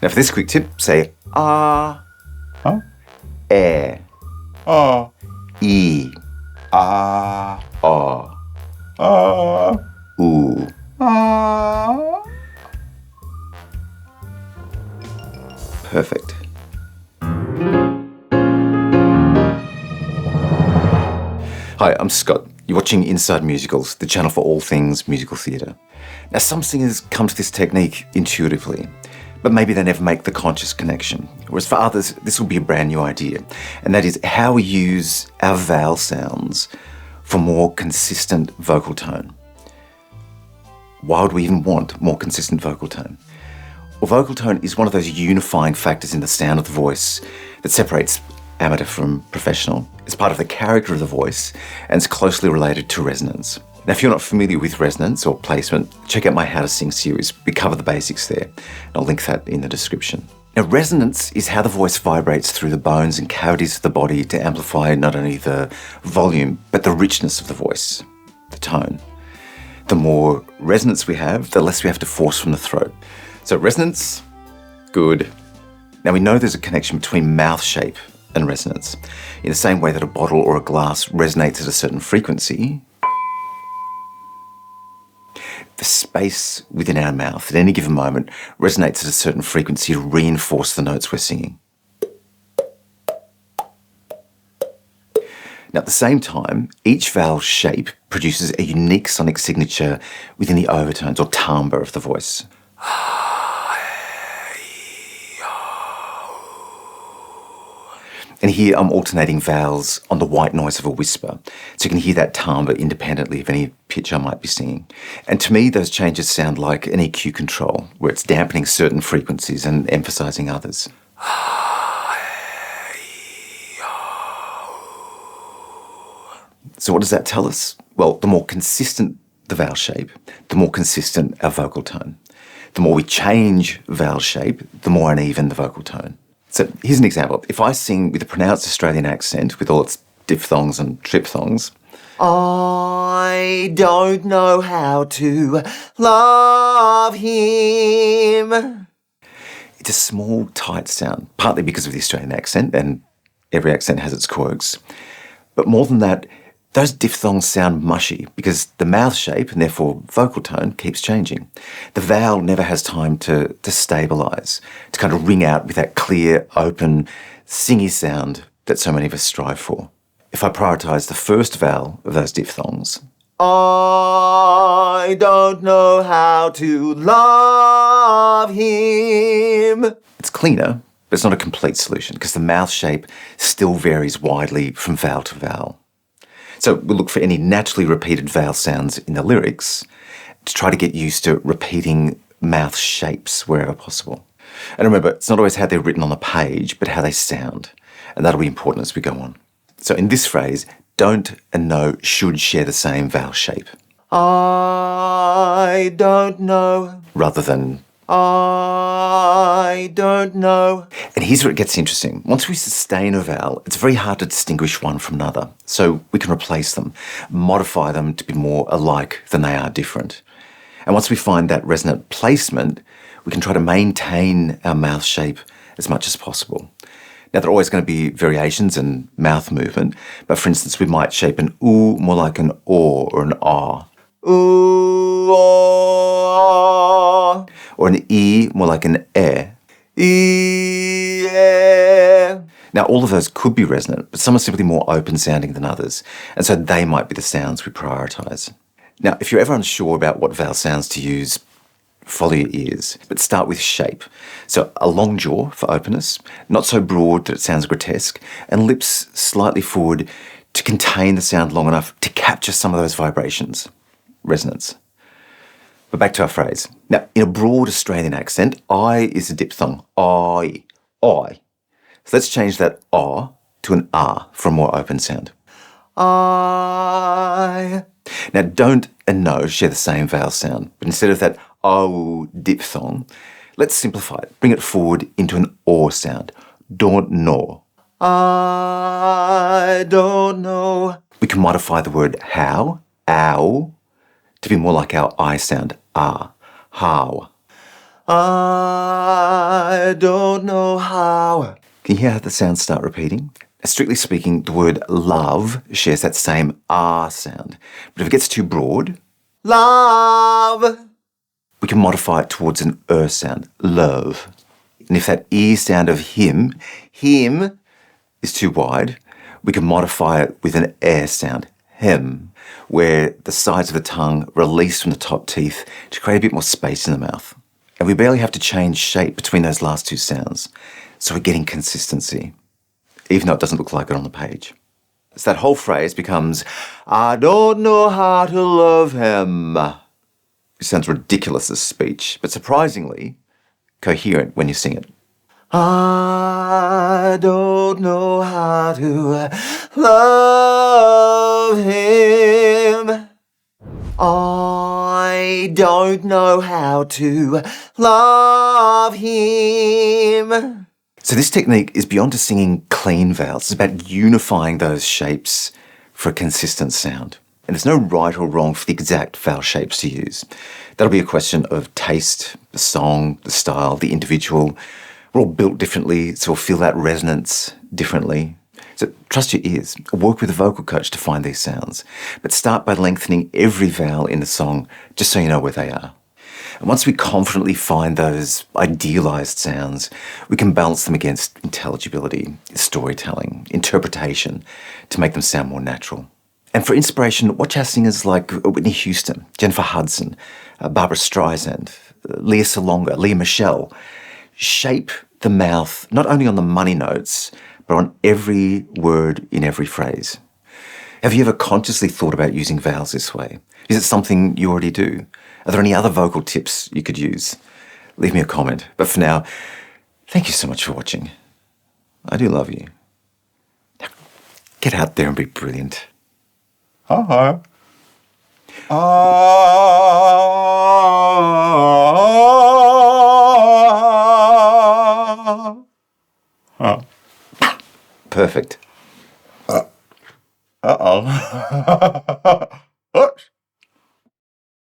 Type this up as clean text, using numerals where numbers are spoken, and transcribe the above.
Now for this quick tip, say ah, e, e, oo. Perfect. Hi, I'm Scott. You're watching Inside Musicals, the channel for all things musical theatre. Now, some singers come to this technique intuitively, but maybe they never make the conscious connection. Whereas for others, this will be a brand new idea, and that is how we use our vowel sounds for more consistent vocal tone. Why would we even want more consistent vocal tone? Well, vocal tone is one of those unifying factors in the sound of the voice that separates amateur from professional. It's part of the character of the voice and it's closely related to resonance. Now, if you're not familiar with resonance or placement, check out my How to Sing series. We cover the basics there. I'll link that in the description. Now, resonance is how the voice vibrates through the bones and cavities of the body to amplify not only the volume, but the richness of the voice, the tone. The more resonance we have, the less we have to force from the throat. So resonance, good. Now, we know there's a connection between mouth shape and resonance. In the same way that a bottle or a glass resonates at a certain frequency, the space within our mouth at any given moment resonates at a certain frequency to reinforce the notes we're singing. Now, at the same time, each vowel shape produces a unique sonic signature within the overtones or timbre of the voice. And here I'm alternating vowels on the white noise of a whisper, so you can hear that timbre independently of any pitch I might be singing. And to me, those changes sound like an EQ control, where it's dampening certain frequencies and emphasising others. So what does that tell us? Well, the more consistent the vowel shape, the more consistent our vocal tone. The more we change vowel shape, the more uneven the vocal tone. So here's an example. If I sing with a pronounced Australian accent with all its diphthongs and triphthongs, I don't know how to love him. It's a small, tight sound, partly because of the Australian accent, and every accent has its quirks. But more than that, those diphthongs sound mushy because the mouth shape, and therefore vocal tone, keeps changing. The vowel never has time to stabilise, to kind of ring out with that clear, open, singy sound that so many of us strive for. If I prioritise the first vowel of those diphthongs, I don't know how to love him, it's cleaner, but it's not a complete solution because the mouth shape still varies widely from vowel to vowel. So we'll look for any naturally repeated vowel sounds in the lyrics to try to get used to repeating mouth shapes wherever possible. And remember, it's not always how they're written on the page, but how they sound. And that'll be important as we go on. So in this phrase, don't and no should share the same vowel shape. I don't know. Rather than I don't know. And here's where it gets interesting. Once we sustain a vowel, it's very hard to distinguish one from another. So we can replace them, modify them to be more alike than they are different. And once we find that resonant placement, we can try to maintain our mouth shape as much as possible. Now, there are always going to be variations in mouth movement, but for instance, we might shape an oo more like an aw or an ah. Ooh, aw. Or an e more like an e. E, e. Now, all of those could be resonant, but some are simply more open sounding than others, and so they might be the sounds we prioritise. Now, if you're ever unsure about what vowel sounds to use, follow your ears, but start with shape. So a long jaw for openness, not so broad that it sounds grotesque, and lips slightly forward to contain the sound long enough to capture some of those vibrations. Resonance. But back to our phrase. Now, in a broad Australian accent, I is a diphthong. I. So let's change that ah to an ah for a more open sound. I. Now, don't and no share the same vowel sound, but instead of that oh diphthong, let's simplify it. Bring it forward into an aw sound. Don't know. I don't know. We can modify the word how, ow, to be more like our I sound, ah, how. I don't know how. Can you hear how the sounds start repeating? Strictly speaking, the word love shares that same R sound. But if it gets too broad, love, we can modify it towards an sound, love. And if that E sound of him is too wide, we can modify it with an sound, hem, where the sides of the tongue release from the top teeth to create a bit more space in the mouth. And we barely have to change shape between those last two sounds, so we're getting consistency, even though it doesn't look like it on the page. So that whole phrase becomes, I don't know how to love him. It sounds ridiculous as speech, but surprisingly coherent when you sing it. I don't know how to love him. I don't know how to love him. So this technique is beyond just singing clean vowels. It's about unifying those shapes for a consistent sound. And there's no right or wrong for the exact vowel shapes to use. That'll be a question of taste, the song, the style, the individual. We're all built differently, so we'll feel that resonance differently. So trust your ears. Work with a vocal coach to find these sounds. But start by lengthening every vowel in the song just so you know where they are. And once we confidently find those idealized sounds, we can balance them against intelligibility, storytelling, interpretation to make them sound more natural. And for inspiration, watch our singers like Whitney Houston, Jennifer Hudson, Barbara Streisand, Leah Salonga, Leah Michelle. Shape the mouth not only on the money notes, but on every word in every phrase. Have you ever consciously thought about using vowels this way? Is it something you already do? Are there any other vocal tips you could use? Leave me a comment. But for now, thank you so much for watching. I do love you. Now, get out there and be brilliant. Hi. Perfect. Uh-oh.